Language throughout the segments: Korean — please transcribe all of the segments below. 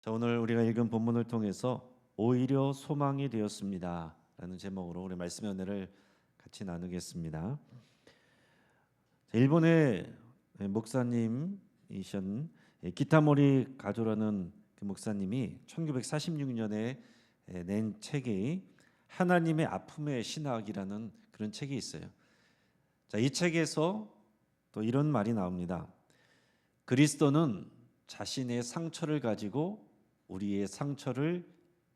자, 오늘 우리가 읽은 본문을 통해서 오히려 소망이 되었습니다 라는 제목으로 우리 말씀의 은혜를 같이 나누겠습니다. 자, 일본의 목사님이신 기타모리 가조라는 그 목사님이 1946년에 낸 책이 하나님의 아픔의 신학이라는 그런 책이 있어요. 자, 이 책에서 또 이런 말이 나옵니다. 그리스도는 자신의 상처를 가지고 우리의 상처를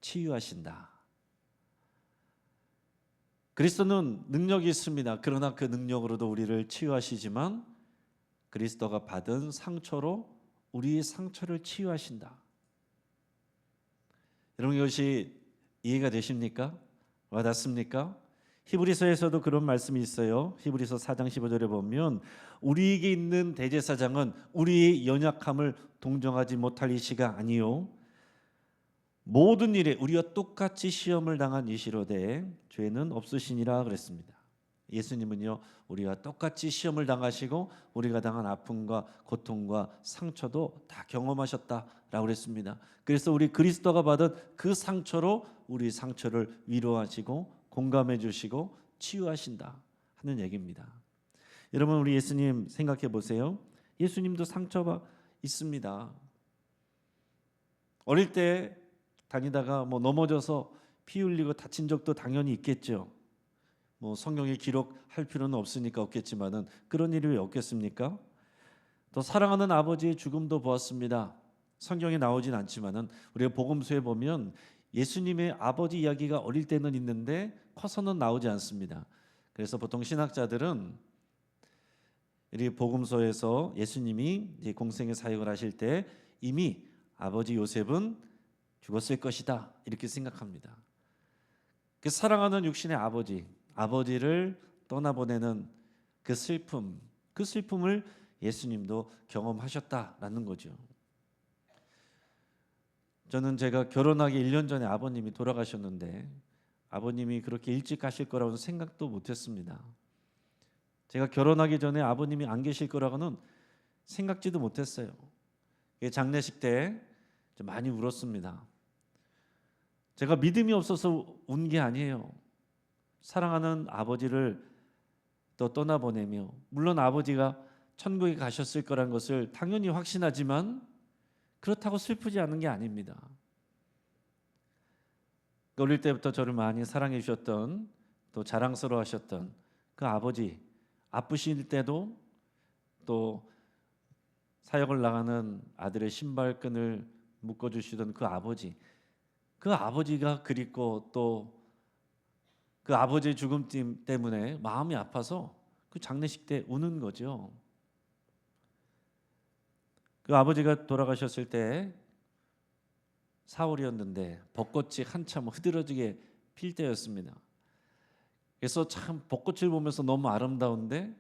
치유하신다. 그리스도는 능력이 있습니다. 그러나 그 능력으로도 우리를 치유하시지만 그리스도가 받은 상처로 우리의 상처를 치유하신다. 여러분, 이것이 이해가 되십니까? 와닿습니까? 히브리서에서도 그런 말씀이 있어요. 히브리서 4장 15절에 보면 우리에게 있는 대제사장은 우리의 연약함을 동정하지 못할 이시가 아니요 모든 일에 우리와 똑같이 시험을 당한 이시로되 죄는 없으시니라 그랬습니다. 예수님은요 우리와 똑같이 시험을 당하시고 우리가 당한 아픔과 고통과 상처도 다 경험하셨다라고 그랬습니다. 그래서 우리 그리스도가 받은 그 상처로 우리 상처를 위로하시고 공감해 주시고 치유하신다 하는 얘기입니다. 여러분, 우리 예수님 생각해 보세요. 예수님도 상처가 있습니다. 어릴 때 다니다가 넘어져서 피 흘리고 다친 적도 당연히 있겠죠. 성경에 기록할 필요는 없으니까 없겠지만은 그런 일이 왜 없겠습니까? 또 사랑하는 아버지의 죽음도 보았습니다. 성경에 나오진 않지만은 우리가 복음서에 보면 예수님의 아버지 이야기가 어릴 때는 있는데 커서는 나오지 않습니다. 그래서 보통 신학자들은 이 복음서에서 예수님이 이제 공생의 사역을 하실 때 이미 아버지 요셉은 죽었을 것이다 이렇게 생각합니다. 그 사랑하는 육신의 아버지를 떠나보내는 그 슬픔을 예수님도 경험하셨다라는 거죠. 저는 제가 결혼하기 1년 전에 아버님이 돌아가셨는데 아버님이 그렇게 일찍 가실 거라고는 생각도 못했습니다. 제가 결혼하기 전에 아버님이 안 계실 거라고는 생각지도 못했어요. 장례식 때 좀 많이 울었습니다. 제가 믿음이 없어서 운 게 아니에요. 사랑하는 아버지를 또 떠나보내며 물론 아버지가 천국에 가셨을 거란 것을 당연히 확신하지만 그렇다고 슬프지 않은 게 아닙니다. 어릴 때부터 저를 많이 사랑해 주셨던 또 자랑스러워 하셨던 그 아버지, 아프실 때도 또 사역을 나가는 아들의 신발끈을 묶어주시던 그 아버지가 그립고 또 그 아버지의 죽음 때문에 마음이 아파서 그 장례식 때 우는 거죠. 그 아버지가 돌아가셨을 때 4월이었는데 벚꽃이 한참 흐드러지게 필 때였습니다. 그래서 참 벚꽃을 보면서 너무 아름다운데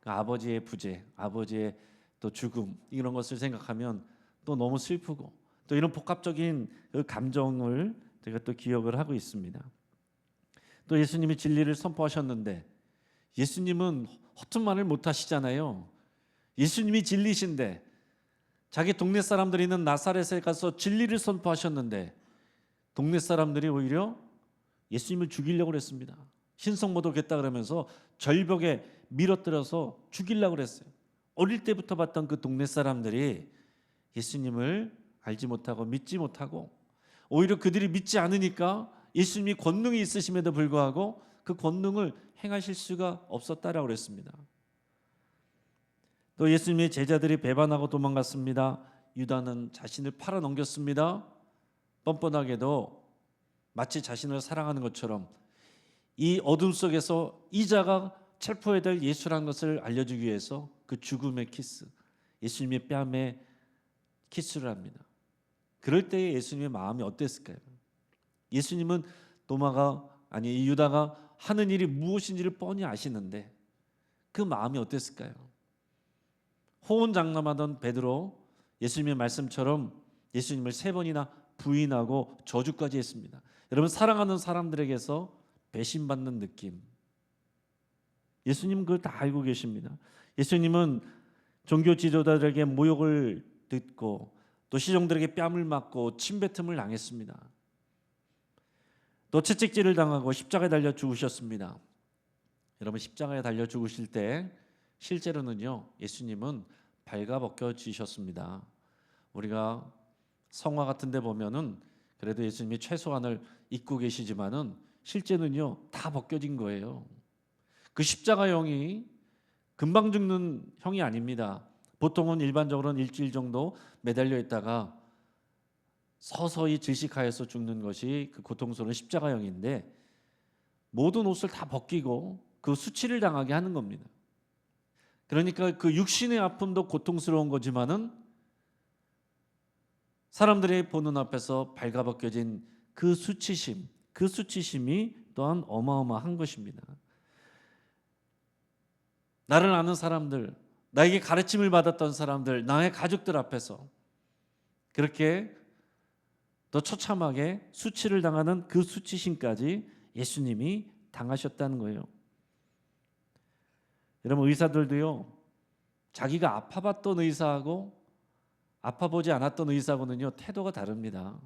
그 아버지의 부재, 아버지의 또 죽음 이런 것을 생각하면 또 너무 슬프고 또 이런 복합적인 그 감정을 제가 또 기억을 하고 있습니다. 또 예수님이 진리를 선포하셨는데 예수님은 허튼 말을 못 하시잖아요. 예수님이 진리신데 자기 동네 사람들이 있는 나사렛에 가서 진리를 선포하셨는데 동네 사람들이 오히려 예수님을 죽이려고 그랬습니다. 신성모독했다 그러면서 절벽에 밀어뜨려서 죽이려고 그랬어요. 어릴 때부터 봤던 그 동네 사람들이 예수님을 알지 못하고 믿지 못하고 오히려 그들이 믿지 않으니까 예수님이 권능이 있으심에도 불구하고 그 권능을 행하실 수가 없었다라고 그랬습니다. 또 예수님의 제자들이 배반하고 도망갔습니다. 유다는 자신을 팔아넘겼습니다. 뻔뻔하게도 마치 자신을 사랑하는 것처럼 이 어둠 속에서 이자가 체포해야 될 예수라는 것을 알려주기 위해서 그 죽음의 키스, 예수님의 뺨에 키스를 합니다. 그럴 때의 예수님의 마음이 어땠을까요? 예수님은 유다가 하는 일이 무엇인지를 뻔히 아시는데 그 마음이 어땠을까요? 호언장담하던 베드로 예수님의 말씀처럼 예수님을 3번이나 부인하고 저주까지 했습니다. 여러분, 사랑하는 사람들에게서 배신받는 느낌, 예수님은 그걸 다 알고 계십니다. 예수님은 종교 지도자들에게 모욕을 듣고 또 시종들에게 뺨을 맞고 침뱉음을 당했습니다. 또 채찍질을 당하고 십자가에 달려 죽으셨습니다. 여러분, 십자가에 달려 죽으실 때 실제로는요, 예수님은 발가벗겨지셨습니다. 우리가 성화 같은 데 보면은 그래도 예수님이 최소한을 입고 계시지만은 실제는요 다 벗겨진 거예요. 그 십자가형이 금방 죽는 형이 아닙니다. 보통은 일반적으로는 일주일 정도 매달려 있다가 서서히 질식하여서 죽는 것이 그 고통스러운 십자가형인데, 모든 옷을 다 벗기고 그 수치를 당하게 하는 겁니다. 그러니까 그 육신의 아픔도 고통스러운 거지만은 사람들의 보는 앞에서 발가벗겨진 그 수치심, 그 수치심이 또한 어마어마한 것입니다. 나를 아는 사람들, 나에게 가르침을 받았던 사람들, 나의 가족들 앞에서 그렇게 더 처참하게 수치를 당하는 그 수치심까지 예수님이 당하셨다는 거예요. 여러분, 의사들도요, 자기가 아파봤던 의사하고 아파보지 않았던 의사하고는요 태도가 다릅니다.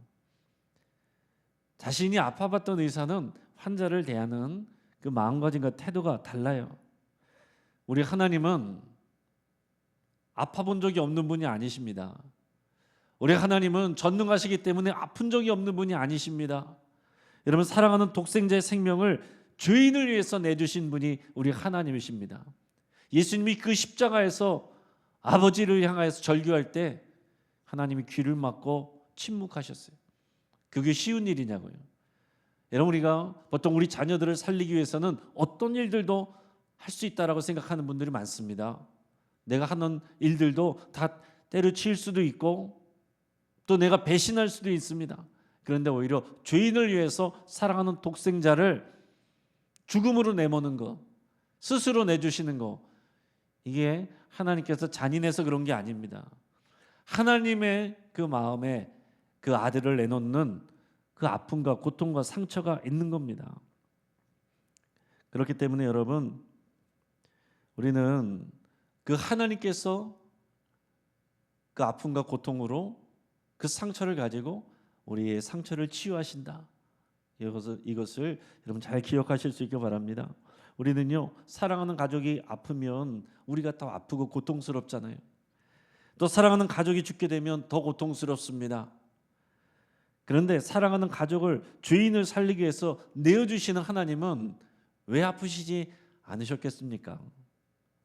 자신이 아파봤던 의사는 환자를 대하는 그 마음가짐과 태도가 달라요. 우리 하나님은 아파본 적이 없는 분이 아니십니다. 우리 하나님은 전능하시기 때문에 아픈 적이 없는 분이 아니십니다. 여러분, 사랑하는 독생자의 생명을 죄인을 위해서 내주신 분이 우리 하나님이십니다. 예수님이 그 십자가에서 아버지를 향하여서 절규할 때 하나님이 귀를 막고 침묵하셨어요. 그게 쉬운 일이냐고요. 여러분, 우리가 보통 우리 자녀들을 살리기 위해서는 어떤 일들도 할 수 있다라고 생각하는 분들이 많습니다. 내가 하는 일들도 다 때려칠 수도 있고 또 내가 배신할 수도 있습니다. 그런데 오히려 죄인을 위해서 사랑하는 독생자를 죽음으로 내모는 것, 스스로 내주시는 것, 이게 하나님께서 잔인해서 그런 게 아닙니다. 하나님의 그 마음에 그 아들을 내놓는 그 아픔과 고통과 상처가 있는 겁니다. 그렇기 때문에 여러분, 우리는 그 하나님께서 그 아픔과 고통으로 그 상처를 가지고 우리의 상처를 치유하신다. 이것을 여러분 잘 기억하실 수 있길 바랍니다. 우리는요, 사랑하는 가족이 아프면 우리가 더 아프고 고통스럽잖아요. 또 사랑하는 가족이 죽게 되면 더 고통스럽습니다. 그런데 사랑하는 가족을, 죄인을 살리기 위해서 내어주시는 하나님은 왜 아프시지 않으셨겠습니까?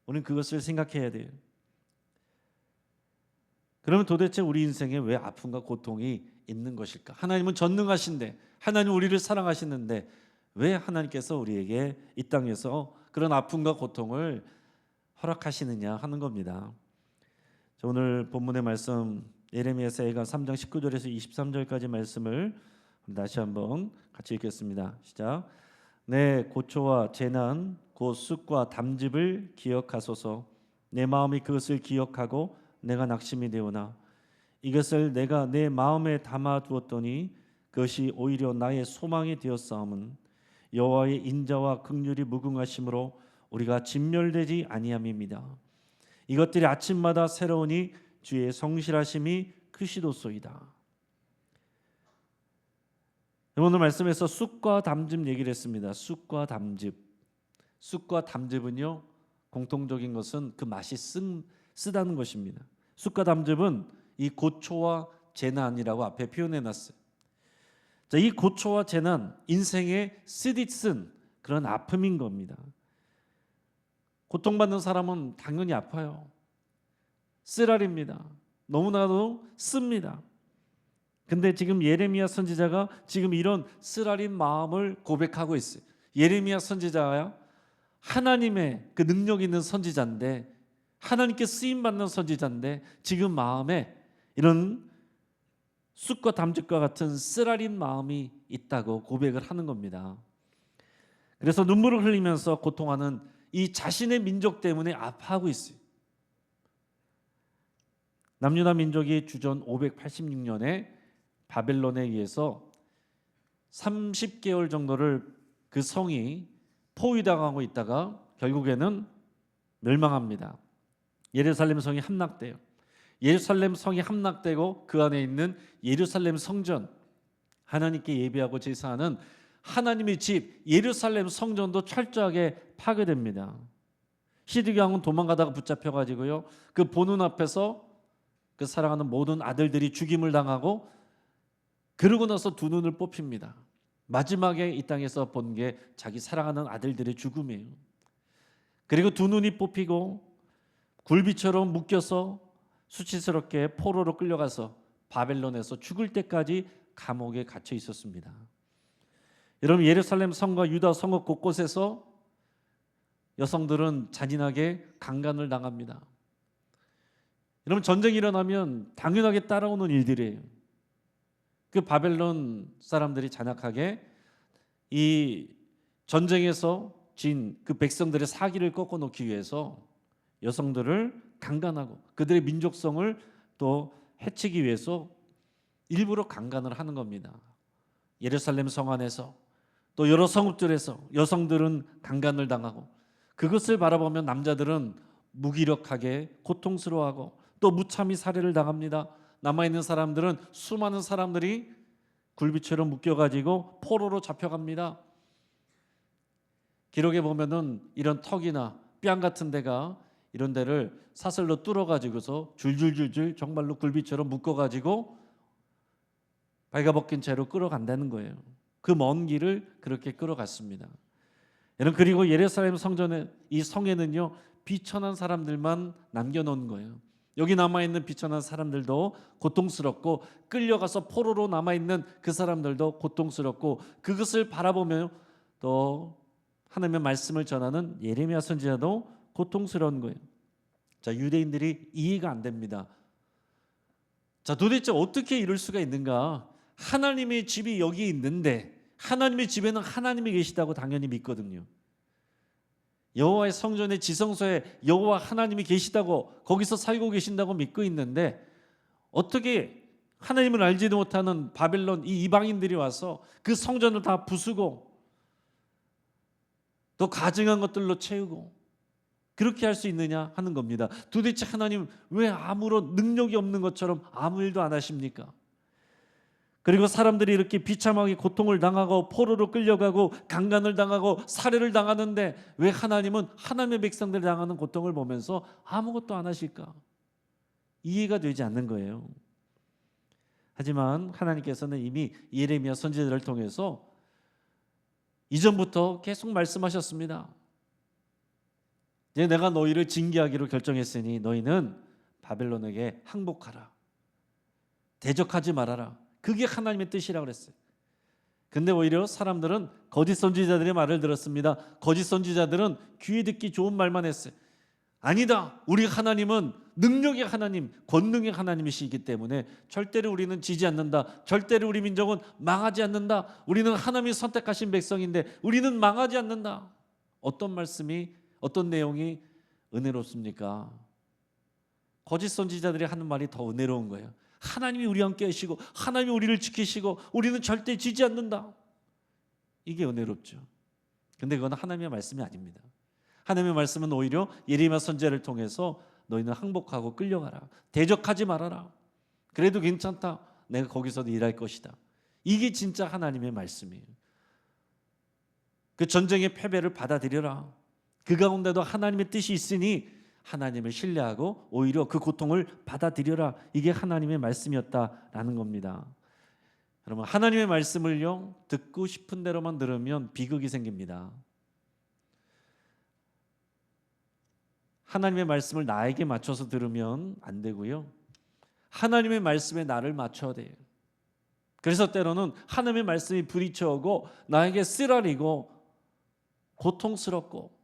우리는 그것을 생각해야 돼요. 그러면 도대체 우리 인생에 왜 아픔과 고통이 있는 것일까? 하나님은 전능하신데, 하나님 우리를 사랑하시는데 왜 하나님께서 우리에게 이 땅에서 그런 아픔과 고통을 허락하시느냐 하는 겁니다. 오늘 본문의 말씀, 예레미야서 3장 19절에서 23절까지 말씀을 다시 한번 같이 읽겠습니다. 시작. 내 고초와 재난 곧 쑥과 담즙을 기억하소서. 내 마음이 그것을 기억하고 내가 낙심이 되오나 이것을 내가 내 마음에 담아 두었더니 그것이 오히려 나의 소망이 되었사옴은 여호와의 인자와 긍휼이 무궁하심으로 우리가 진멸되지 아니함입니다. 이것들이 아침마다 새로우니 주의 성실하심이 크시도소이다. 오늘 말씀에서 쑥과 담즙 얘기를 했습니다. 쑥과 담즙. 쑥과 담즙은요, 공통적인 것은 그 맛이 쓰다는 것입니다. 쑥과 담즙은 이 고초와 재난이라고 앞에 표현해 놨어요. 자, 이 고초와 재난, 인생의 쓰디쓴 그런 아픔인 겁니다. 고통받는 사람은 당연히 아파요. 쓰라립니다. 너무나도 씁니다. 근데 지금 예레미야 선지자가 지금 이런 쓰라린 마음을 고백하고 있어요. 예레미야 선지자가 하나님의 그 능력 있는 선지자인데, 하나님께 쓰임 받는 선지자인데 지금 마음에 이런 쑥과 담즙과 같은 쓰라린 마음이 있다고 고백을 하는 겁니다. 그래서 눈물을 흘리면서 고통하는 이 자신의 민족 때문에 아파하고 있어요. 남유다 민족이 주전 586년에 바벨론에 의해서 30개월 정도를 그 성이 포위당하고 있다가 결국에는 멸망합니다. 예루살렘 성이 함락돼요. 예루살렘 성이 함락되고 그 안에 있는 예루살렘 성전, 하나님께 예배하고 제사하는 하나님의 집 예루살렘 성전도 철저하게 파괴됩니다. 시드기왕은 도망가다가 붙잡혀가지고요, 그 보는 앞에서 그 사랑하는 모든 아들들이 죽임을 당하고, 그러고 나서 두 눈을 뽑힙니다. 마지막에 이 땅에서 본 게 자기 사랑하는 아들들의 죽음이에요. 그리고 두 눈이 뽑히고 굴비처럼 묶여서 수치스럽게 포로로 끌려가서 바벨론에서 죽을 때까지 감옥에 갇혀 있었습니다. 여러분, 예루살렘 성과 유다 성읍 곳곳에서 여성들은 잔인하게 강간을 당합니다. 여러분, 전쟁이 일어나면 당연하게 따라오는 일들이에요. 그 바벨론 사람들이 잔악하게 이 전쟁에서 진 그 백성들의 사기를 꺾어놓기 위해서 여성들을 강간하고 그들의 민족성을 또 해치기 위해서 일부러 강간을 하는 겁니다. 예루살렘 성 안에서 또 여러 성읍들에서 여성들은 강간을 당하고, 그것을 바라보면 남자들은 무기력하게 고통스러워하고 또 무참히 살해를 당합니다. 남아있는 사람들은, 수많은 사람들이 굴비처럼 묶여가지고 포로로 잡혀갑니다. 기록에 보면은 이런 턱이나 뺨 같은 데가, 이런 데를 사슬로 뚫어가지고서 줄줄줄줄 정말로 굴비처럼 묶어가지고 발가벗긴 채로 끌어간다는 거예요. 그 먼 길을 그렇게 끌어갔습니다. 여러분, 그리고 예루살렘 성전에, 이 성에는요, 비천한 사람들만 남겨놓은 거예요. 여기 남아있는 비천한 사람들도 고통스럽고, 끌려가서 포로로 남아있는 그 사람들도 고통스럽고, 그것을 바라보며 또 하나님의 말씀을 전하는 예레미야 선지자도 고통스러운 거예요. 자, 유대인들이 이해가 안 됩니다. 자, 도대체 어떻게 이럴 수가 있는가? 하나님의 집이 여기 있는데, 하나님의 집에는 하나님이 계시다고 당연히 믿거든요. 여호와의 성전의 지성소에 여호와 하나님이 계시다고, 거기서 살고 계신다고 믿고 있는데, 어떻게 하나님을 알지도 못하는 바벨론 이 이방인들이 와서 그 성전을 다 부수고 또 가증한 것들로 채우고 그렇게 할 수 있느냐 하는 겁니다. 도대체 하나님 왜 아무런 능력이 없는 것처럼 아무 일도 안 하십니까? 그리고 사람들이 이렇게 비참하게 고통을 당하고 포로로 끌려가고 강간을 당하고 살해를 당하는데, 왜 하나님은 하나님의 백성들이 당하는 고통을 보면서 아무것도 안 하실까? 이해가 되지 않는 거예요. 하지만 하나님께서는 이미 예레미야 선지자를 통해서 이전부터 계속 말씀하셨습니다. 이제 내가 너희를 징계하기로 결정했으니 너희는 바벨론에게 항복하라, 대적하지 말아라. 그게 하나님의 뜻이라고 그랬어요. 근데 오히려 사람들은 거짓 선지자들의 말을 들었습니다. 거짓 선지자들은 귀에 듣기 좋은 말만 했어요. 아니다, 우리 하나님은 능력의 하나님, 권능의 하나님이시기 때문에 절대로 우리는 지지 않는다. 절대로 우리 민족은 망하지 않는다. 우리는 하나님이 선택하신 백성인데 우리는 망하지 않는다. 어떤 말씀이, 어떤 내용이 은혜롭습니까? 거짓 선지자들이 하는 말이 더 은혜로운 거예요. 하나님이 우리와 함께 하시고 하나님이 우리를 지키시고 우리는 절대 지지 않는다. 이게 은혜롭죠. 근데 그건 하나님의 말씀이 아닙니다. 하나님의 말씀은 오히려 예레미야 선지자를 통해서 너희는 항복하고 끌려가라, 대적하지 말아라, 그래도 괜찮다, 내가 거기서도 일할 것이다. 이게 진짜 하나님의 말씀이에요. 그 전쟁의 패배를 받아들여라. 그 가운데도 하나님의 뜻이 있으니 하나님을 신뢰하고 오히려 그 고통을 받아들여라. 이게 하나님의 말씀이었다라는 겁니다. 여러분, 하나님의 말씀을요, 듣고 싶은 대로만 들으면 비극이 생깁니다. 하나님의 말씀을 나에게 맞춰서 들으면 안 되고요, 하나님의 말씀에 나를 맞춰야 돼요. 그래서 때로는 하나님의 말씀이 부딪혀오고 나에게 쓰라리고 고통스럽고,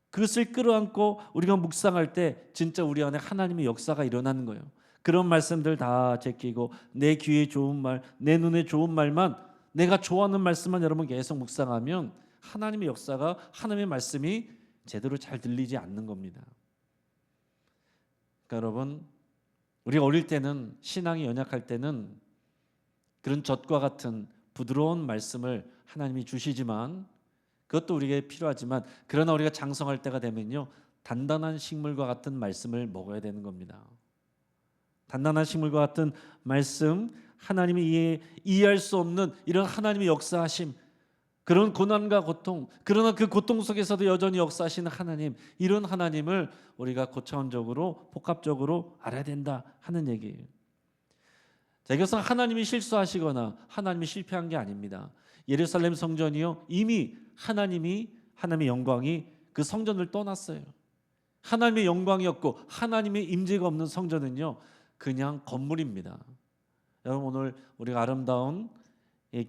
그것을 끌어안고 우리가 묵상할 때 진짜 우리 안에 하나님의 역사가 일어나는 거예요. 그런 말씀들 다 제끼고 내 귀에 좋은 말, 내 눈에 좋은 말만, 내가 좋아하는 말씀만 여러분 계속 묵상하면 하나님의 역사가, 하나님의 말씀이 제대로 잘 들리지 않는 겁니다. 그러니까 여러분, 우리가 어릴 때는, 신앙이 연약할 때는 그런 젖과 같은 부드러운 말씀을 하나님이 주시지만, 그것도 우리에게 필요하지만, 그러나 우리가 장성할 때가 되면요, 단단한 식물과 같은 말씀을 먹어야 되는 겁니다. 단단한 식물과 같은 말씀, 하나님이 이해할 수 없는 이런 하나님의 역사하심, 그런 고난과 고통, 그러나 그 고통 속에서도 여전히 역사하시는 하나님, 이런 하나님을 우리가 고차원적으로 복합적으로 알아야 된다 하는 얘기예요. 자, 이것은 하나님이 실수하시거나 하나님이 실패한 게 아닙니다. 예루살렘 성전이요, 이미 하나님의 영광이 그 성전을 떠났어요. 하나님의 영광이 없고 하나님의 임재가 없는 성전은요, 그냥 건물입니다. 여러분, 오늘 우리가 아름다운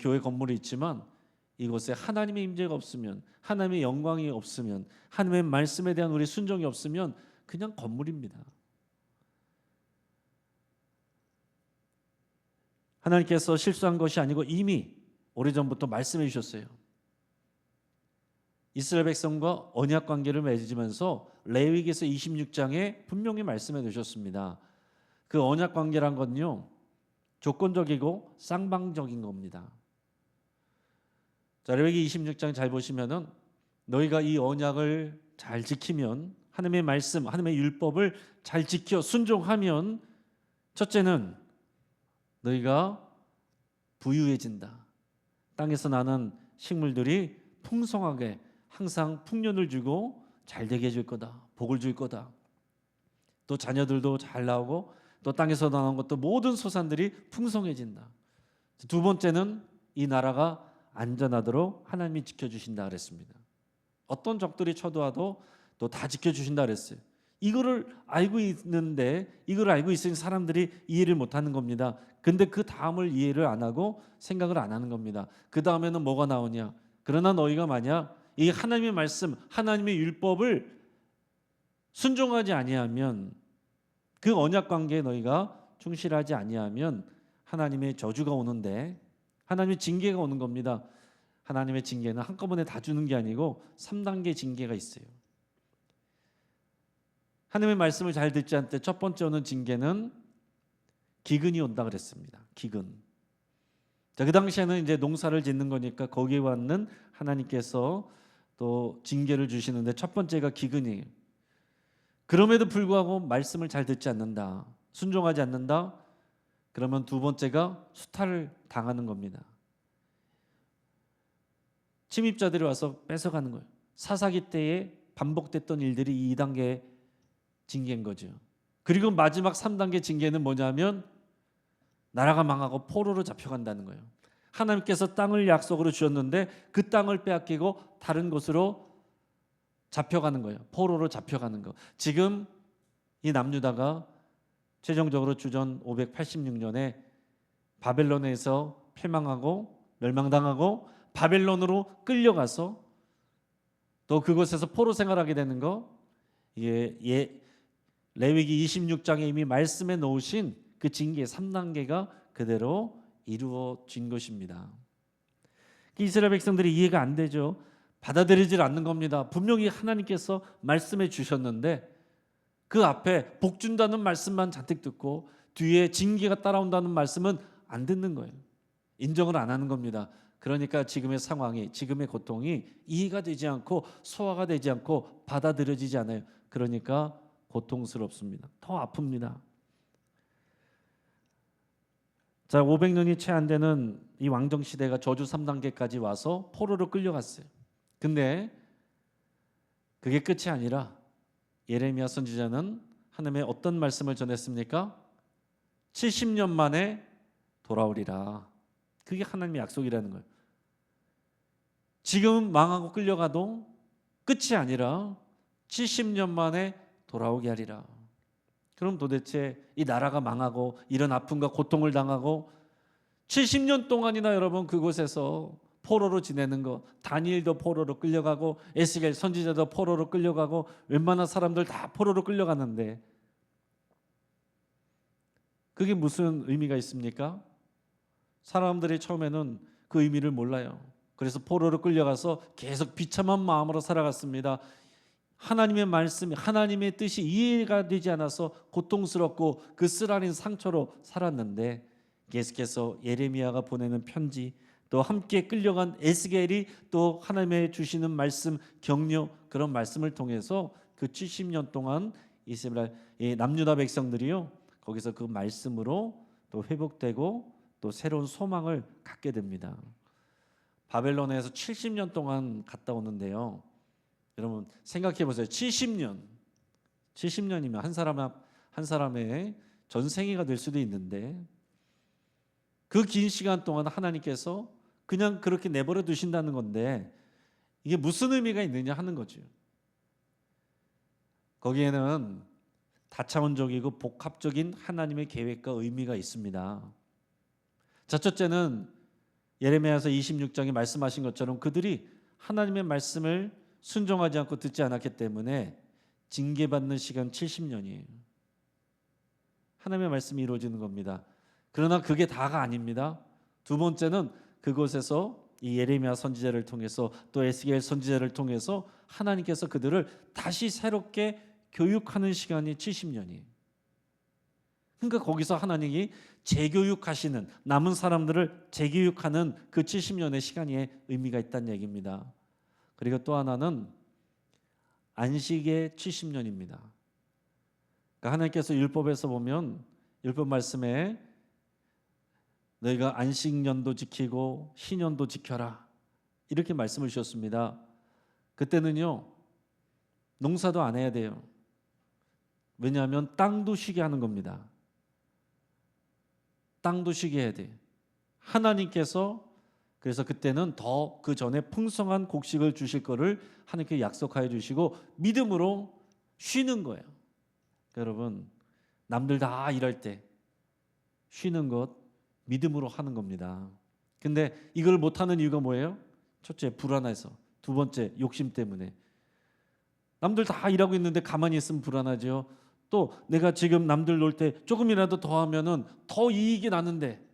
교회 건물이 있지만 이곳에 하나님의 임재가 없으면, 하나님의 영광이 없으면, 하나님의 말씀에 대한 우리 순종이 없으면 그냥 건물입니다. 하나님께서 실수한 것이 아니고 이미 오래전부터 말씀해 주셨어요. 이스라엘 백성과 언약 관계를 맺으면서 레위기서 26장에 분명히 말씀해 주셨습니다. 그 언약 관계란 건요, 조건적이고 쌍방적인 겁니다. 자, 레위기 26장 잘 보시면은 너희가 이 언약을 잘 지키면, 하나님의 말씀, 하나님의 율법을 잘 지켜 순종하면, 첫째는 너희가 부유해진다. 땅에서 나는 식물들이 풍성하게 항상 풍년을 주고 잘 되게 해줄 거다. 복을 줄 거다. 또 자녀들도 잘 나오고 또 땅에서 나는 것도 모든 소산들이 풍성해진다. 두 번째는 이 나라가 안전하도록 하나님이 지켜주신다 그랬습니다. 어떤 적들이 쳐도와도 또 다 지켜주신다 그랬어요. 이거를 알고 있으니 사람들이 이해를 못하는 겁니다. 근데 그 다음을 이해를 안 하고 생각을 안 하는 겁니다. 그 다음에는 뭐가 나오냐? 그러나 너희가 만약 이 하나님의 말씀, 하나님의 율법을 순종하지 아니하면, 그 언약 관계에 너희가 충실하지 아니하면 하나님의 저주가 오는데, 하나님의 징계가 오는 겁니다. 하나님의 징계는 한꺼번에 다 주는 게 아니고 3단계 징계가 있어요. 하나님의 말씀을 잘 듣지 않을 때 첫 번째 오는 징계는 기근이 온다 그랬습니다. 기근. 자, 그 당시에는 이제 농사를 짓는 거니까 거기에 왔는 하나님께서 또 징계를 주시는데 첫 번째가 기근이에요. 그럼에도 불구하고 말씀을 잘 듣지 않는다, 순종하지 않는다, 그러면 두 번째가 수탈을 당하는 겁니다. 침입자들이 와서 뺏어가는 거예요. 사사기 때에 반복됐던 일들이 이 2단계 징계인 거죠. 그리고 마지막 3단계 징계는 뭐냐면 나라가 망하고 포로로 잡혀간다는 거예요. 하나님께서 땅을 약속으로 주셨는데 그 땅을 빼앗기고 다른 곳으로 잡혀가는 거예요. 포로로 잡혀가는 거. 지금 이 남유다가 최종적으로 주전 586년에 바벨론에서 패망하고 멸망당하고 바벨론으로 끌려가서 또 그곳에서 포로 생활하게 되는 거, 레위기 26장에 이미 말씀해 놓으신 그 징계 3단계가 그대로 이루어진 것입니다. 이스라엘 백성들이 이해가 안 되죠. 받아들이질 않는 겁니다. 분명히 하나님께서 말씀해 주셨는데 그 앞에 복 준다는 말씀만 잔뜩 듣고 뒤에 징계가 따라온다는 말씀은 안 듣는 거예요. 인정을 안 하는 겁니다. 그러니까 지금의 상황이, 지금의 고통이 이해가 되지 않고 소화가 되지 않고 받아들여지지 않아요. 그러니까 고통스럽습니다. 더 아픕니다. 자, 500년이 채 안 되는 이 왕정 시대가 저주 3단계까지 와서 포로로 끌려갔어요. 근데 그게 끝이 아니라 예레미야 선지자는 하나님의 어떤 말씀을 전했습니까? 70년 만에 돌아오리라. 그게 하나님의 약속이라는 거예요. 지금 망하고 끌려가도 끝이 아니라 70년 만에 돌아오게 하리라. 그럼 도대체 이 나라가 망하고 이런 아픔과 고통을 당하고 70년 동안이나 여러분 그곳에서 포로로 지내는 거, 다니엘도 포로로 끌려가고 에스겔 선지자도 포로로 끌려가고 웬만한 사람들 다 포로로 끌려가는데 그게 무슨 의미가 있습니까? 사람들이 처음에는 그 의미를 몰라요. 그래서 포로로 끌려가서 계속 비참한 마음으로 살아갔습니다. 하나님의 말씀이, 하나님의 뜻이 이해가 되지 않아서 고통스럽고 그 쓰라린 상처로 살았는데 계속해서 예레미야가 보내는 편지, 또 함께 끌려간 에스겔이 또 하나님의 주시는 말씀, 격려, 그런 말씀을 통해서 그 70년 동안 이스라엘 남유다 백성들이요 거기서 그 말씀으로 또 회복되고 또 새로운 소망을 갖게 됩니다. 바벨론에서 70년 동안 갔다 오는데요. 여러분 생각해 보세요. 70년이면 한 사람의 전생애가 될 수도 있는데 그 긴 시간 동안 하나님께서 그냥 그렇게 내버려 두신다는 건데 이게 무슨 의미가 있느냐 하는 거죠. 거기에는 다차원적이고 복합적인 하나님의 계획과 의미가 있습니다. 자, 첫째는 예레미야서 26장에 말씀하신 것처럼 그들이 하나님의 말씀을 순종하지 않고 듣지 않았기 때문에 징계받는 시간 70년이에요. 하나님의 말씀이 이루어지는 겁니다. 그러나 그게 다가 아닙니다. 두 번째는 그곳에서 이 예레미야 선지자를 통해서 또 에스겔 선지자를 통해서 하나님께서 그들을 다시 새롭게 교육하는 시간이 70년이에요. 그러니까 거기서 하나님이 재교육하시는, 남은 사람들을 재교육하는 그 70년의 시간이 의미가 있다는 얘기입니다. 그리고 또 하나는 안식의 70년입니다. 그러니까 하나님께서 율법에서 보면 율법 말씀에 너희가 안식년도 지키고 신년도 지켜라 이렇게 말씀을 주셨습니다. 그때는요 농사도 안 해야 돼요. 왜냐하면 땅도 쉬게 하는 겁니다. 땅도 쉬게 해야 돼. 하나님께서 그래서 그때는 더 그 전에 풍성한 곡식을 주실 거를 하나님께 약속하여 주시고 믿음으로 쉬는 거예요. 여러분 남들 다 일할 때 쉬는 것 믿음으로 하는 겁니다. 근데 이걸 못하는 이유가 뭐예요? 첫째 불안해서, 두 번째 욕심 때문에. 남들 다 일하고 있는데 가만히 있으면 불안하죠. 또 내가 지금 남들 놀 때 조금이라도 더 하면은 더 이익이 나는데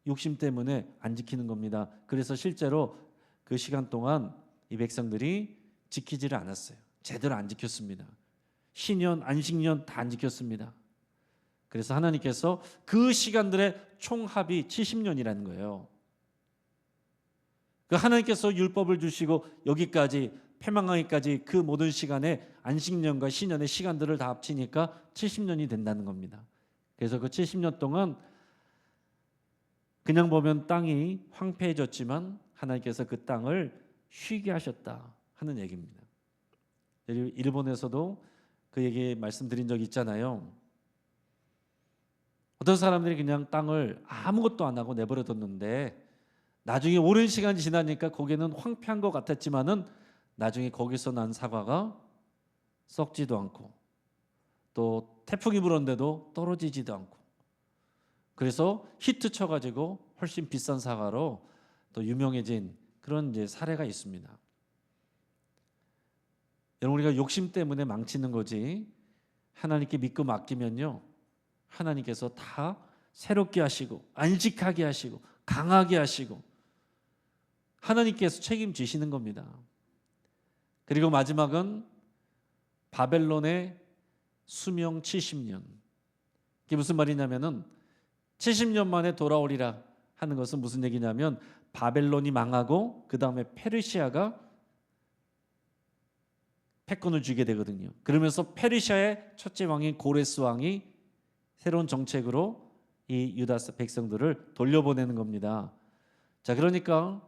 욕심 때문에 안 지키는 겁니다. 그래서 실제로 그 시간 동안 이 백성들이 지키지를 않았어요. 제대로 안 지켰습니다. 신년, 안식년 다 안 지켰습니다. 그래서 하나님께서 그 시간들의 총합이 70년이라는 거예요. 그 하나님께서 율법을 주시고 여기까지 패망하기까지 그 모든 시간에 안식년과 신년의 시간들을 다 합치니까 70년이 된다는 겁니다. 그래서 그 70년 동안 그냥 보면 땅이 황폐해졌지만 하나님께서 그 땅을 쉬게 하셨다 하는 얘기입니다. 일본에서도 그 얘기 말씀드린 적 있잖아요. 어떤 사람들이 그냥 땅을 아무것도 안 하고 내버려 뒀는데 나중에 오랜 시간이 지나니까 거기는 황폐한 것 같았지만은 나중에 거기서 난 사과가 썩지도 않고 또 태풍이 불었는데도 떨어지지도 않고 그래서 히트 쳐가지고 훨씬 비싼 사과로 또 유명해진 그런 이제 사례가 있습니다. 여러분 우리가 욕심 때문에 망치는 거지 하나님께 믿고 맡기면요 하나님께서 다 새롭게 하시고 안식하게 하시고 강하게 하시고 하나님께서 책임지시는 겁니다. 그리고 마지막은 바벨론의 수명 70년. 이게 무슨 말이냐면은 70년 만에 돌아오리라 하는 것은 무슨 얘기냐면 바벨론이 망하고 그 다음에 페르시아가 패권을 쥐게 되거든요. 그러면서 페르시아의 첫째 왕인 고레스 왕이 새로운 정책으로 이 유다 백성들을 돌려보내는 겁니다. 자, 그러니까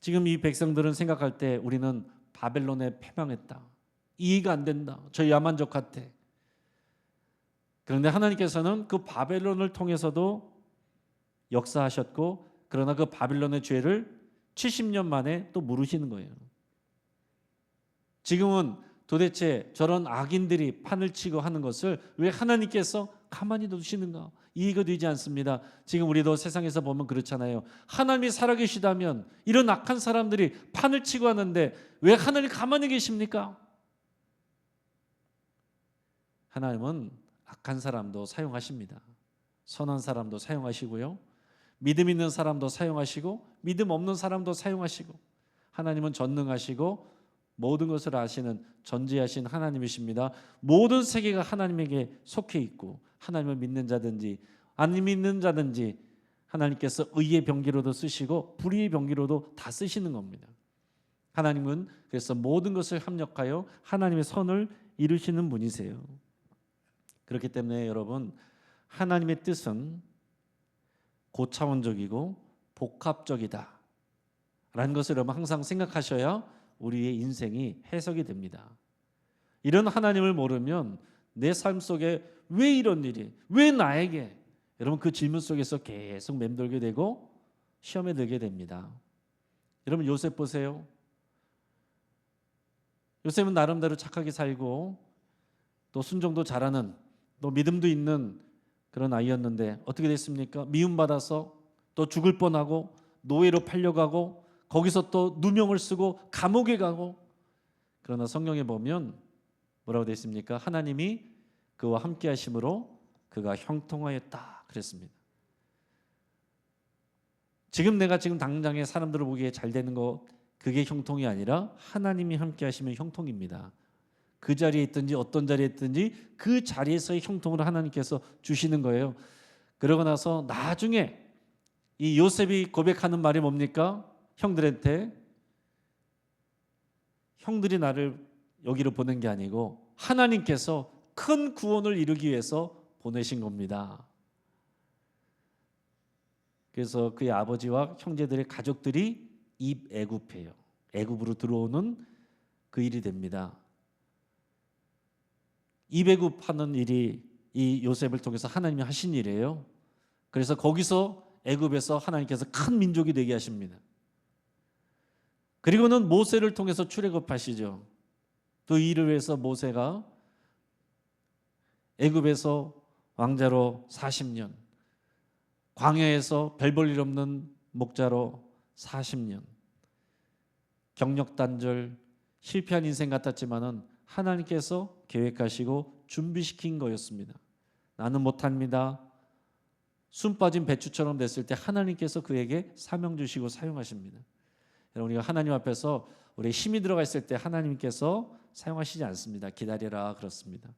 지금 이 백성들은 생각할 때 우리는 바벨론에 패망했다. 이해가 안 된다. 저 야만족 같아. 그런데 하나님께서는 그 바벨론을 통해서도 역사하셨고 그러나 그 바벨론의 죄를 70년 만에 또 물으시는 거예요. 지금은 도대체 저런 악인들이 판을 치고 하는 것을 왜 하나님께서 가만히 두시는가? 이해가 되지 않습니다. 지금 우리도 세상에서 보면 그렇잖아요. 하나님이 살아계시다면 이런 악한 사람들이 판을 치고 하는데 왜 하나님 가만히 계십니까? 하나님은 악한 사람도 사용하십니다. 선한 사람도 사용하시고요. 믿음 있는 사람도 사용하시고 믿음 없는 사람도 사용하시고 하나님은 전능하시고 모든 것을 아시는 전지하신 하나님이십니다. 모든 세계가 하나님에게 속해 있고 하나님을 믿는 자든지 안 믿는 자든지 하나님께서 의의 병기로도 쓰시고 불의의 병기로도 다 쓰시는 겁니다. 하나님은 그래서 모든 것을 합력하여 하나님의 선을 이루시는 분이세요. 그렇기 때문에 여러분, 하나님의 뜻은 고차원적이고 복합적이다 라는 것을 여러분 항상 생각하셔야 우리의 인생이 해석이 됩니다. 이런 하나님을 모르면 내 삶 속에 왜 이런 일이, 왜 나에게, 여러분 그 질문 속에서 계속 맴돌게 되고 시험에 들게 됩니다. 여러분 요셉 보세요. 요셉은 나름대로 착하게 살고 또 순종도 잘하는, 또 믿음도 있는 그런 아이였는데 어떻게 됐습니까? 미움받아서 또 죽을 뻔하고 노예로 팔려가고 거기서 또 누명을 쓰고 감옥에 가고. 그러나 성경에 보면 뭐라고 되어 있습니까? 하나님이 그와 함께 하심으로 그가 형통하였다 그랬습니다. 지금 내가 지금 당장에 사람들을 보기에 잘 되는 거, 그게 형통이 아니라 하나님이 함께 하시면 형통입니다. 그 자리에 있든지 어떤 자리에 있든지 그 자리에서의 형통을 하나님께서 주시는 거예요. 그러고 나서 나중에 이 요셉이 고백하는 말이 뭡니까? 형들한테, 형들이 나를 여기로 보낸 게 아니고 하나님께서 큰 구원을 이루기 위해서 보내신 겁니다. 그래서 그의 아버지와 형제들의 가족들이 입애굽해요. 애굽으로 들어오는 그 일이 됩니다. 입애굽하는 일이 이 요셉을 통해서 하나님이 하신 일이에요. 그래서 거기서 애굽에서 하나님께서 큰 민족이 되게 하십니다. 그리고는 모세를 통해서 출애굽하시죠. 그 일을 위해서 모세가 애굽에서 왕자로 40년, 광야에서 별 볼 일 없는 목자로 40년, 경력 단절, 실패한 인생 같았지만은 하나님께서 계획하시고 준비시킨 거였습니다. 나는 못합니다. 숨 빠진 배추처럼 됐을 때 하나님께서 그에게 사명 주시고 사용하십니다. 여러분, 우리가 하나님 앞에서 우리 힘이 들어가 있을 때 하나님께서 사용하시지 않습니다. 기다려라 그렇습니다.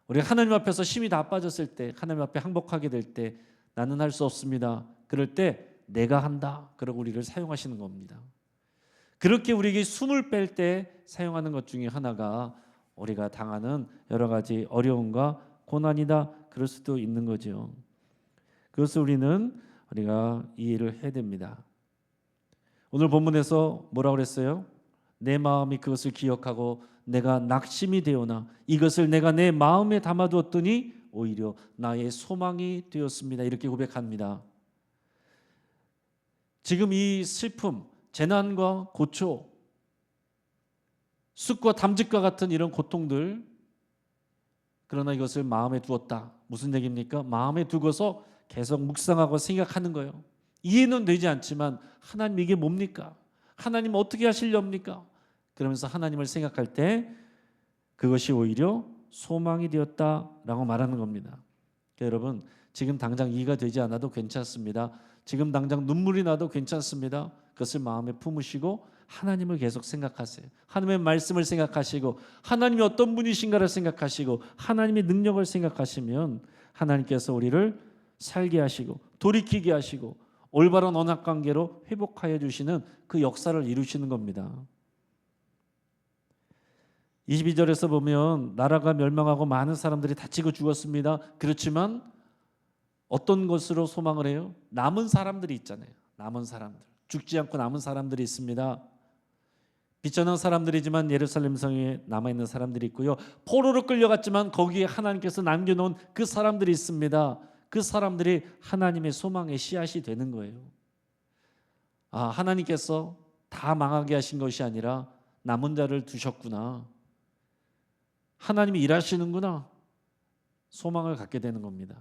우리가 하나님 앞에서 힘이 다 빠졌을 때, 하나님 앞에 항복하게 될 때 나는 할 수 없습니다. 그럴 때 내가 한다. 그러고 우리를 사용하시는 겁니다. 그렇게 우리에게 숨을 뺄 때 사용하는 것 중에 하나가 우리가 당하는 여러 가지 어려움과 고난이다 그럴 수도 있는 거죠. 그것을 우리가 이해를 해야 됩니다. 오늘 본문에서 뭐라고 그랬어요? 내 마음이 그것을 기억하고 내가 낙심이 되오나 이것을 내가 내 마음에 담아두었더니 오히려 나의 소망이 되었습니다. 이렇게 고백합니다. 지금 이 슬픔, 재난과 고초, 쑥과 담즙과 같은 이런 고통들, 그러나 이것을 마음에 두었다. 무슨 얘기입니까? 마음에 두고서 계속 묵상하고 생각하는 거예요. 이해는 되지 않지만 하나님 이게 뭡니까? 하나님 어떻게 하시렵니까? 그러면서 하나님을 생각할 때 그것이 오히려 소망이 되었다라고 말하는 겁니다. 그러니까 여러분, 지금 당장 이해가 되지 않아도 괜찮습니다. 지금 당장 눈물이 나도 괜찮습니다. 그것을 마음에 품으시고 하나님을 계속 생각하세요. 하나님의 말씀을 생각하시고 하나님이 어떤 분이신가를 생각하시고 하나님의 능력을 생각하시면 하나님께서 우리를 살게 하시고 돌이키게 하시고 올바른 언약관계로 회복하여 주시는 그 역사를 이루시는 겁니다. 22절에서 보면 나라가 멸망하고 많은 사람들이 다치고 죽었습니다. 그렇지만 어떤 것으로 소망을 해요? 남은 사람들이 있잖아요. 남은 사람들, 죽지 않고 남은 사람들이 있습니다. 비천한 사람들이지만 예루살렘 성에 남아있는 사람들이 있고요. 포로로 끌려갔지만 거기에 하나님께서 남겨놓은 그 사람들이 있습니다. 그 사람들이 하나님의 소망의 씨앗이 되는 거예요. 하나님께서 다 망하게 하신 것이 아니라 남은 자를 두셨구나. 하나님이 일하시는구나. 소망을 갖게 되는 겁니다.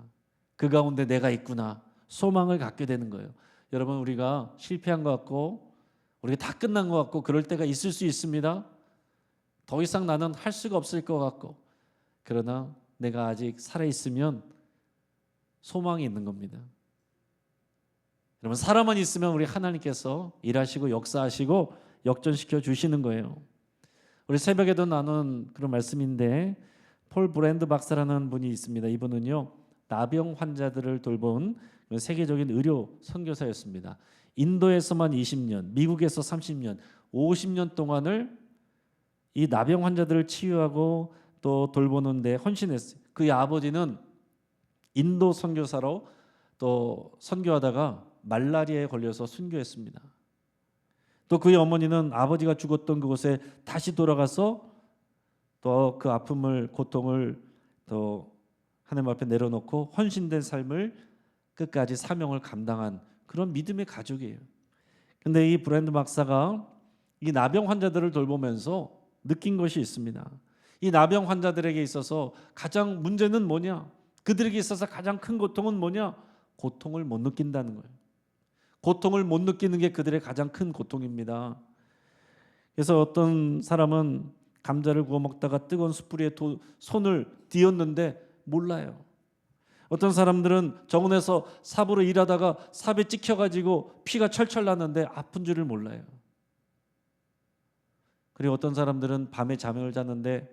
그 가운데 내가 있구나. 소망을 갖게 되는 거예요. 여러분, 우리가 실패한 것 같고 우리가 다 끝난 것 같고 그럴 때가 있을 수 있습니다. 더 이상 나는 할 수가 없을 것 같고, 그러나 내가 아직 살아있으면 소망이 있는 겁니다. 여러분, 살아만 있으면 우리 하나님께서 일하시고 역사하시고 역전시켜 주시는 거예요. 우리 새벽에도 나눈 그런 말씀인데, 폴 브랜드 박사라는 분이 있습니다. 이분은요, 나병 환자들을 돌본 세계적인 의료 선교사였습니다. 인도에서만 20년, 미국에서 30년, 50년 동안을 이 나병 환자들을 치유하고 또 돌보는데 헌신했어요. 그의 아버지는 인도 선교사로 또 선교하다가 말라리아에 걸려서 순교했습니다. 또 그의 어머니는 아버지가 죽었던 그곳에 다시 돌아가서 또 그 아픔을, 고통을 또 하나님 앞에 내려놓고 헌신된 삶을 끝까지 사명을 감당한 그런 믿음의 가족이에요. 근데 이 브랜드 박사가 이 나병 환자들을 돌보면서 느낀 것이 있습니다. 이 나병 환자들에게 있어서 가장 문제는 뭐냐? 그들에게 있어서 가장 큰 고통은 뭐냐? 고통을 못 느낀다는 거예요. 고통을 못 느끼는 게 그들의 가장 큰 고통입니다. 그래서 어떤 사람은 감자를 구워 먹다가 뜨거운 숯불에 손을 뒤었는데 몰라요. 어떤 사람들은 정원에서 삽으로 일하다가 삽에 찍혀가지고 피가 철철 났는데 아픈 줄을 몰라요. 그리고 어떤 사람들은 밤에 잠을 잤는데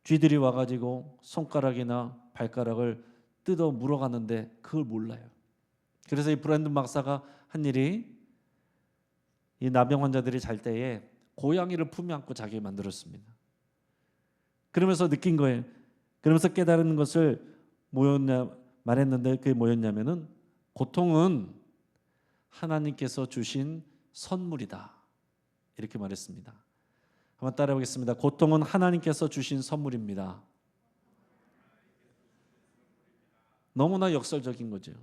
쥐들이 와가지고 손가락이나 발가락을 뜯어 물어가는데 그걸 몰라요. 그래서 이 브랜든 박사가 한 일이 이 나병 환자들이 잘 때에 고양이를 품에 안고 자게 만들었습니다. 그러면서 느낀 거예요. 그러면서 깨달은 것을 말했는데 그게 뭐였냐면은 고통은 하나님께서 주신 선물이다. 이렇게 말했습니다. 한번 따라해 보겠습니다. 고통은 하나님께서 주신 선물입니다. 너무나 역설적인 거죠.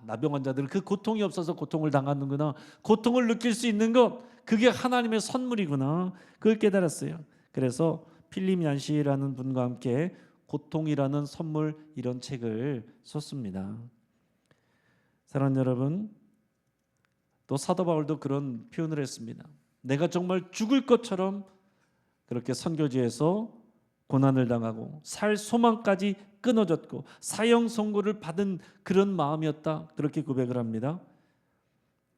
나병 환자들은 그 고통이 없어서 고통을 당하는구나. 고통을 느낄 수 있는 것, 그게 하나님의 선물이구나. 그걸 깨달았어요. 그래서 필립 얀시라는 분과 함께 고통이라는 선물, 이런 책을 썼습니다. 사랑하는 여러분, 또 사도 바울도 그런 표현을 했습니다. 내가 정말 죽을 것처럼 그렇게 선교지에서 고난을 당하고 살 소망까지 끊어졌고 사형 선고를 받은 그런 마음이었다. 그렇게 고백을 합니다.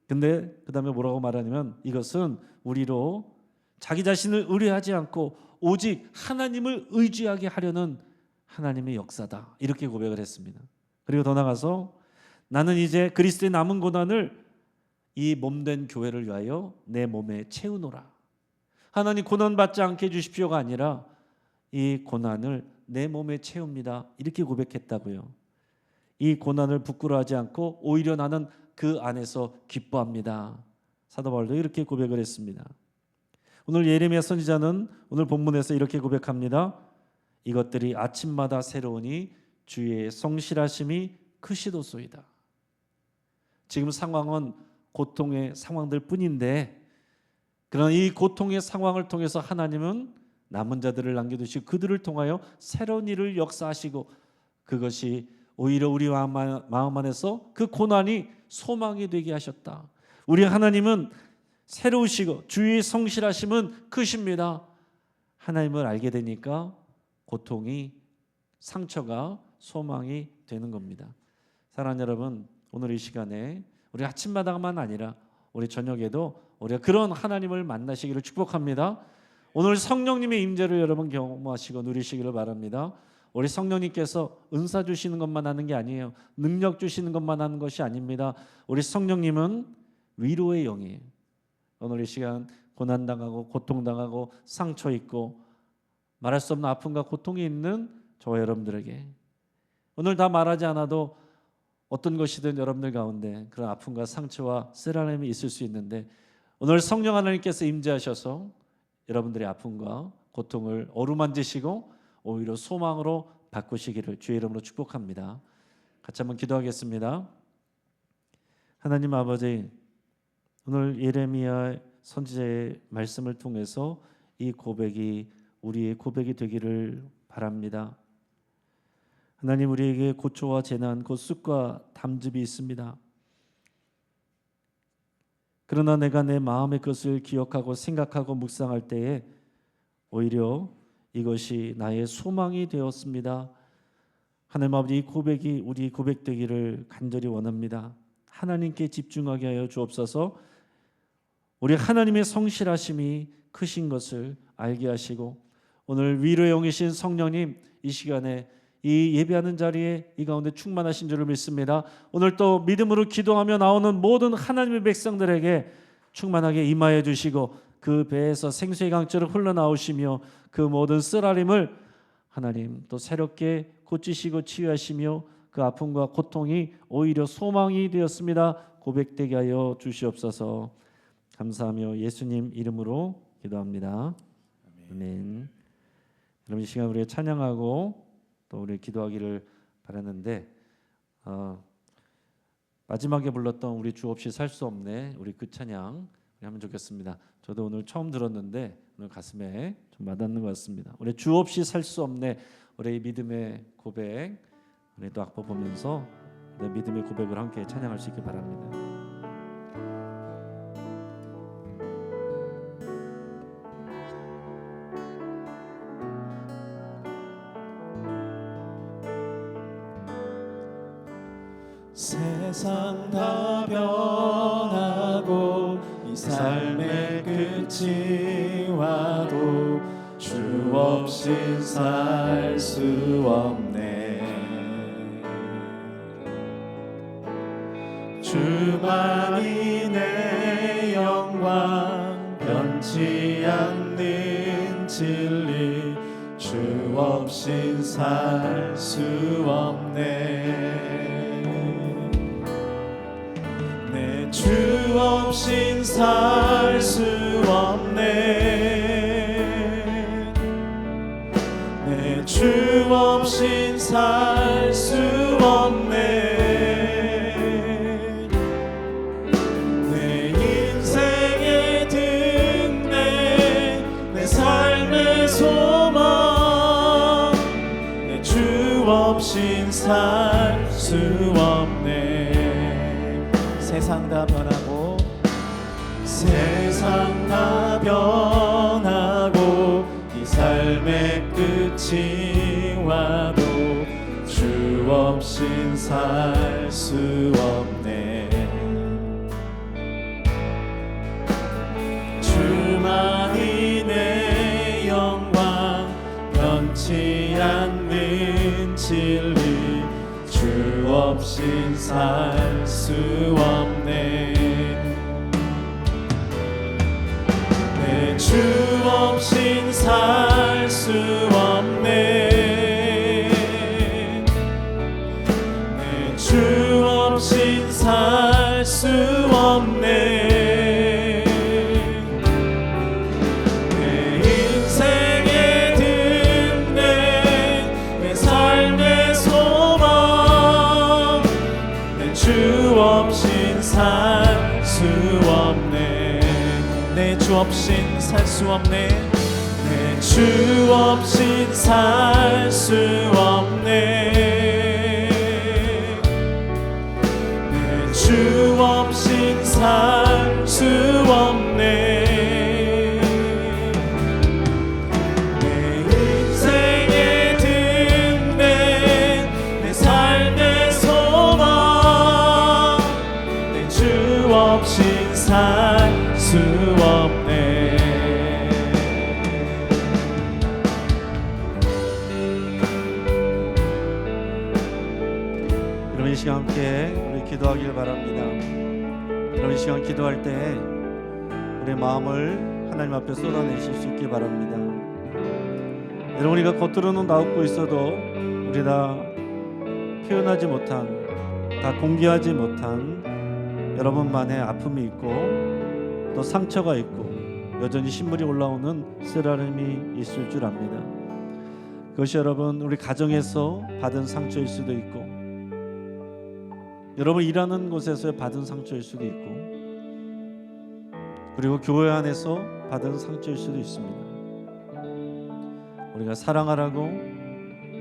근데 그 다음에 뭐라고 말하냐면 이것은 우리로 자기 자신을 의뢰하지 않고 오직 하나님을 의지하게 하려는 하나님의 역사다. 이렇게 고백을 했습니다. 그리고 더 나가서 나는 이제 그리스도의 남은 고난을 이 몸된 교회를 위하여 내 몸에 채우노라. 하나님 고난받지 않게 해주십시오가 아니라 이 고난을 내 몸에 채웁니다. 이렇게 고백했다고요. 이 고난을 부끄러워하지 않고 오히려 나는 그 안에서 기뻐합니다. 사도 바울도 이렇게 고백을 했습니다. 오늘 예레미야 선지자는 오늘 본문에서 이렇게 고백합니다. 이것들이 아침마다 새로우니 주의 성실하심이 크시도소이다. 지금 상황은 고통의 상황들 뿐인데 그러나 이 고통의 상황을 통해서 하나님은 남은 자들을 남겨두시고 그들을 통하여 새로운 일을 역사하시고 그것이 오히려 우리 마음 안에서 그 고난이 소망이 되게 하셨다. 우리 하나님은 새로우시고 주의 성실하심은 크십니다. 하나님을 알게 되니까 고통이, 상처가 소망이 되는 겁니다. 사랑하는 여러분, 오늘 이 시간에 우리 아침마다만 아니라 우리 저녁에도 우리가 그런 하나님을 만나시기를 축복합니다. 오늘 성령님의 임재를 여러분 경험하시고 누리시기를 바랍니다. 우리 성령님께서 은사 주시는 것만 하는 게 아니에요. 능력 주시는 것만 하는 것이 아닙니다. 우리 성령님은 위로의 영이에요. 오늘 이 시간 고난당하고 고통당하고 상처 있고 말할 수 없는 아픔과 고통이 있는 저와 여러분들에게 오늘 다 말하지 않아도 어떤 것이든 여러분들 가운데 그런 아픔과 상처와 쓰라림이 있을 수 있는데 오늘 성령 하나님께서 임재하셔서 여러분들의 아픔과 고통을 어루만지시고 오히려 소망으로 바꾸시기를 주의 이름으로 축복합니다. 같이 한번 기도하겠습니다. 하나님 아버지, 오늘 예레미야 선지자의 말씀을 통해서 이 고백이 우리의 고백이 되기를 바랍니다. 하나님, 우리에게 고초와 재난, 곧 쑥과 담즙이 있습니다. 그러나 내가 내 마음의 것을 기억하고 생각하고 묵상할 때에 오히려 이것이 나의 소망이 되었습니다. 하나님 아버지, 이 고백이 우리 고백되기를 간절히 원합니다. 하나님께 집중하게 하여 주옵소서. 우리 하나님의 성실하심이 크신 것을 알게 하시고 오늘 위로의 영이신 성령님, 이 시간에 이 예배하는 자리에 이 가운데 충만하신 줄을 믿습니다. 오늘 또 믿음으로 기도하며 나오는 모든 하나님의 백성들에게 충만하게 임하여 주시고 그 배에서 생수의 강물이 흘러나오시며 그 모든 쓰라림을 하나님 또 새롭게 고치시고 치유하시며 그 아픔과 고통이 오히려 소망이 되었습니다. 고백되게 하여 주시옵소서. 감사하며 예수님 이름으로 기도합니다. 아멘. 여러분 이 시간 우리가 찬양하고 또 우리 기도하기를 바라는데 마지막에 불렀던 우리 주 없이 살 수 없네 우리 그 찬양 하면 좋겠습니다. 저도 오늘 처음 들었는데 오늘 가슴에 좀 와닿는 것 같습니다. 우리 주 없이 살 수 없네 우리 믿음의 고백 우리도 악보 보면서 믿음의 고백을 함께 찬양할 수 있길 바랍니다. 세상 다 변하고 이 삶의 끝이 와도 주 없이 살 수 없네. 주만이 내 영광 변치 않는 진리 주 없이 살 수 없네. 주 없인 살 수 없네. 내 주 없인 살 수 없네. 내 인생의 등대 내 삶의 소망 내 주 없인 살 수 없네. 세상 다 변하고 세상 다 변하고 이 삶의 끝이 와도 주 없인 살 수 없네. 주만이 내 영광 변치 않는 진리 주 없인 살 수 없네. 내 주 없인 살 수 없네. 내 주 없인 살 수 없네. 내 인생의 등대 내 삶의 소망 주 없인 살 수 없네. 내 주 없인 살 수 없네. 내 주 없인 살 수 없네. 내 주 없인 살 수 없네. 내 인생의 등대 내 삶의 소망 주 없인 살 수 없네. 여러분 이 시간 함께 우리 기도하길 바랍니다. 여러분 이 시간 기도할 때 우리의 마음을 하나님 앞에 쏟아내실 수 있길 바랍니다. 여러분 우리가 겉으로는 나오고 있어도 우리 다 표현하지 못한 다 공개하지 못한 여러분만의 아픔이 있고 또 상처가 있고 여전히 신물이 올라오는 쓰라림이 있을 줄 압니다. 그것이 여러분 우리 가정에서 받은 상처일 수도 있고 여러분 일하는 곳에서 받은 상처일 수도 있고 그리고 교회 안에서 받은 상처일 수도 있습니다. 우리가 사랑하라고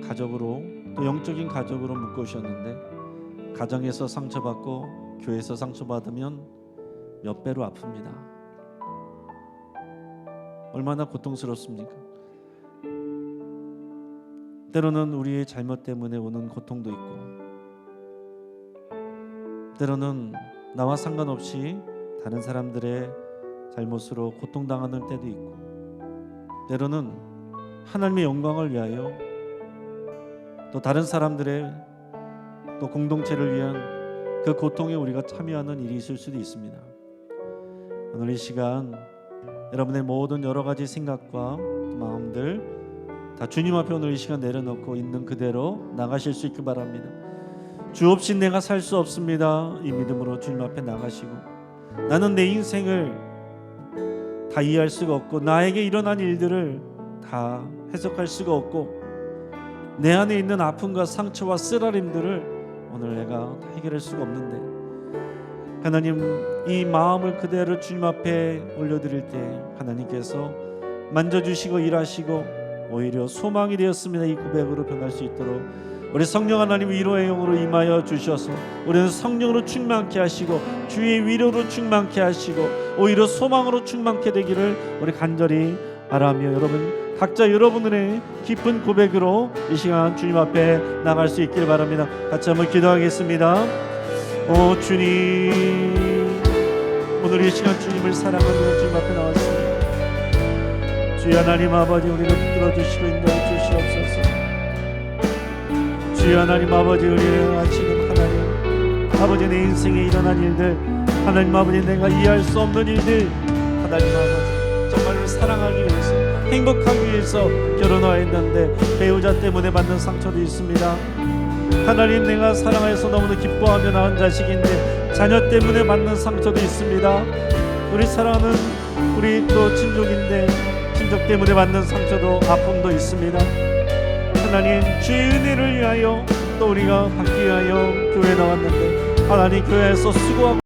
가족으로 또 영적인 가족으로 묶어 오셨는데 가정에서 상처받고 교회에서 상처받으면 몇 배로 아픕니다. 얼마나 고통스럽습니까? 때로는 우리의 잘못 때문에 오는 고통도 있고 때로는 나와 상관없이 다른 사람들의 잘못으로 고통당하는 때도 있고 때로는 하나님의 영광을 위하여 또 다른 사람들의 또 공동체를 위한 그 고통에 우리가 참여하는 일이 있을 수도 있습니다. 오늘 이 시간 여러분의 모든 여러 가지 생각과 마음들 다 주님 앞에 오늘 이 시간 내려놓고 있는 그대로 나가실 수 있길 바랍니다. 주 없이 내가 살 수 없습니다. 이 믿음으로 주님 앞에 나가시고, 나는 내 인생을 다 이해할 수가 없고 나에게 일어난 일들을 다 해석할 수가 없고 내 안에 있는 아픔과 상처와 쓰라림들을 오늘 내가 다 해결할 수가 없는데, 하나님 이 마음을 그대로 주님 앞에 올려드릴 때 하나님께서 만져주시고 일하시고 오히려 소망이 되었습니다. 이 고백으로 변할 수 있도록 우리 성령 하나님 위로의 영으로 임하여 주셔서 우리는 성령으로 충만케 하시고 주의 위로로 충만케 하시고 오히려 소망으로 충만케 되기를 우리 간절히 바라며, 여러분 각자 여러분들의 깊은 고백으로 이 시간 주님 앞에 나갈 수 있기를 바랍니다. 같이 한번 기도하겠습니다. 오 주님, 오늘 이 시간 주님을 사랑하며 주님 앞에 나왔습니다. 주여 하나님 아버지, 우리를 붙들어 주시고 인도해 주시옵소서. 주여 하나님 아버지, 우리를 아시는 하나님 아버지, 내 인생에 일어난 일들, 하나님 아버지 내가 이해할 수 없는 일들, 하나님 아버지 정말로 사랑하기 위해서 행복하기 위해서 결혼하였는데 배우자 때문에 받는 상처도 있습니다. 하나님 내가 사랑해서 너무나 기뻐하며 낳은 자식인데 자녀 때문에 받는 상처도 있습니다. 우리 사랑하는 우리 또 친족인데 친족 때문에 받는 상처도 아픔도 있습니다. 하나님 주의 은혜를 위하여 또 우리가 받기 위하여 교회에 나왔는데 하나님 교회에서 수고하고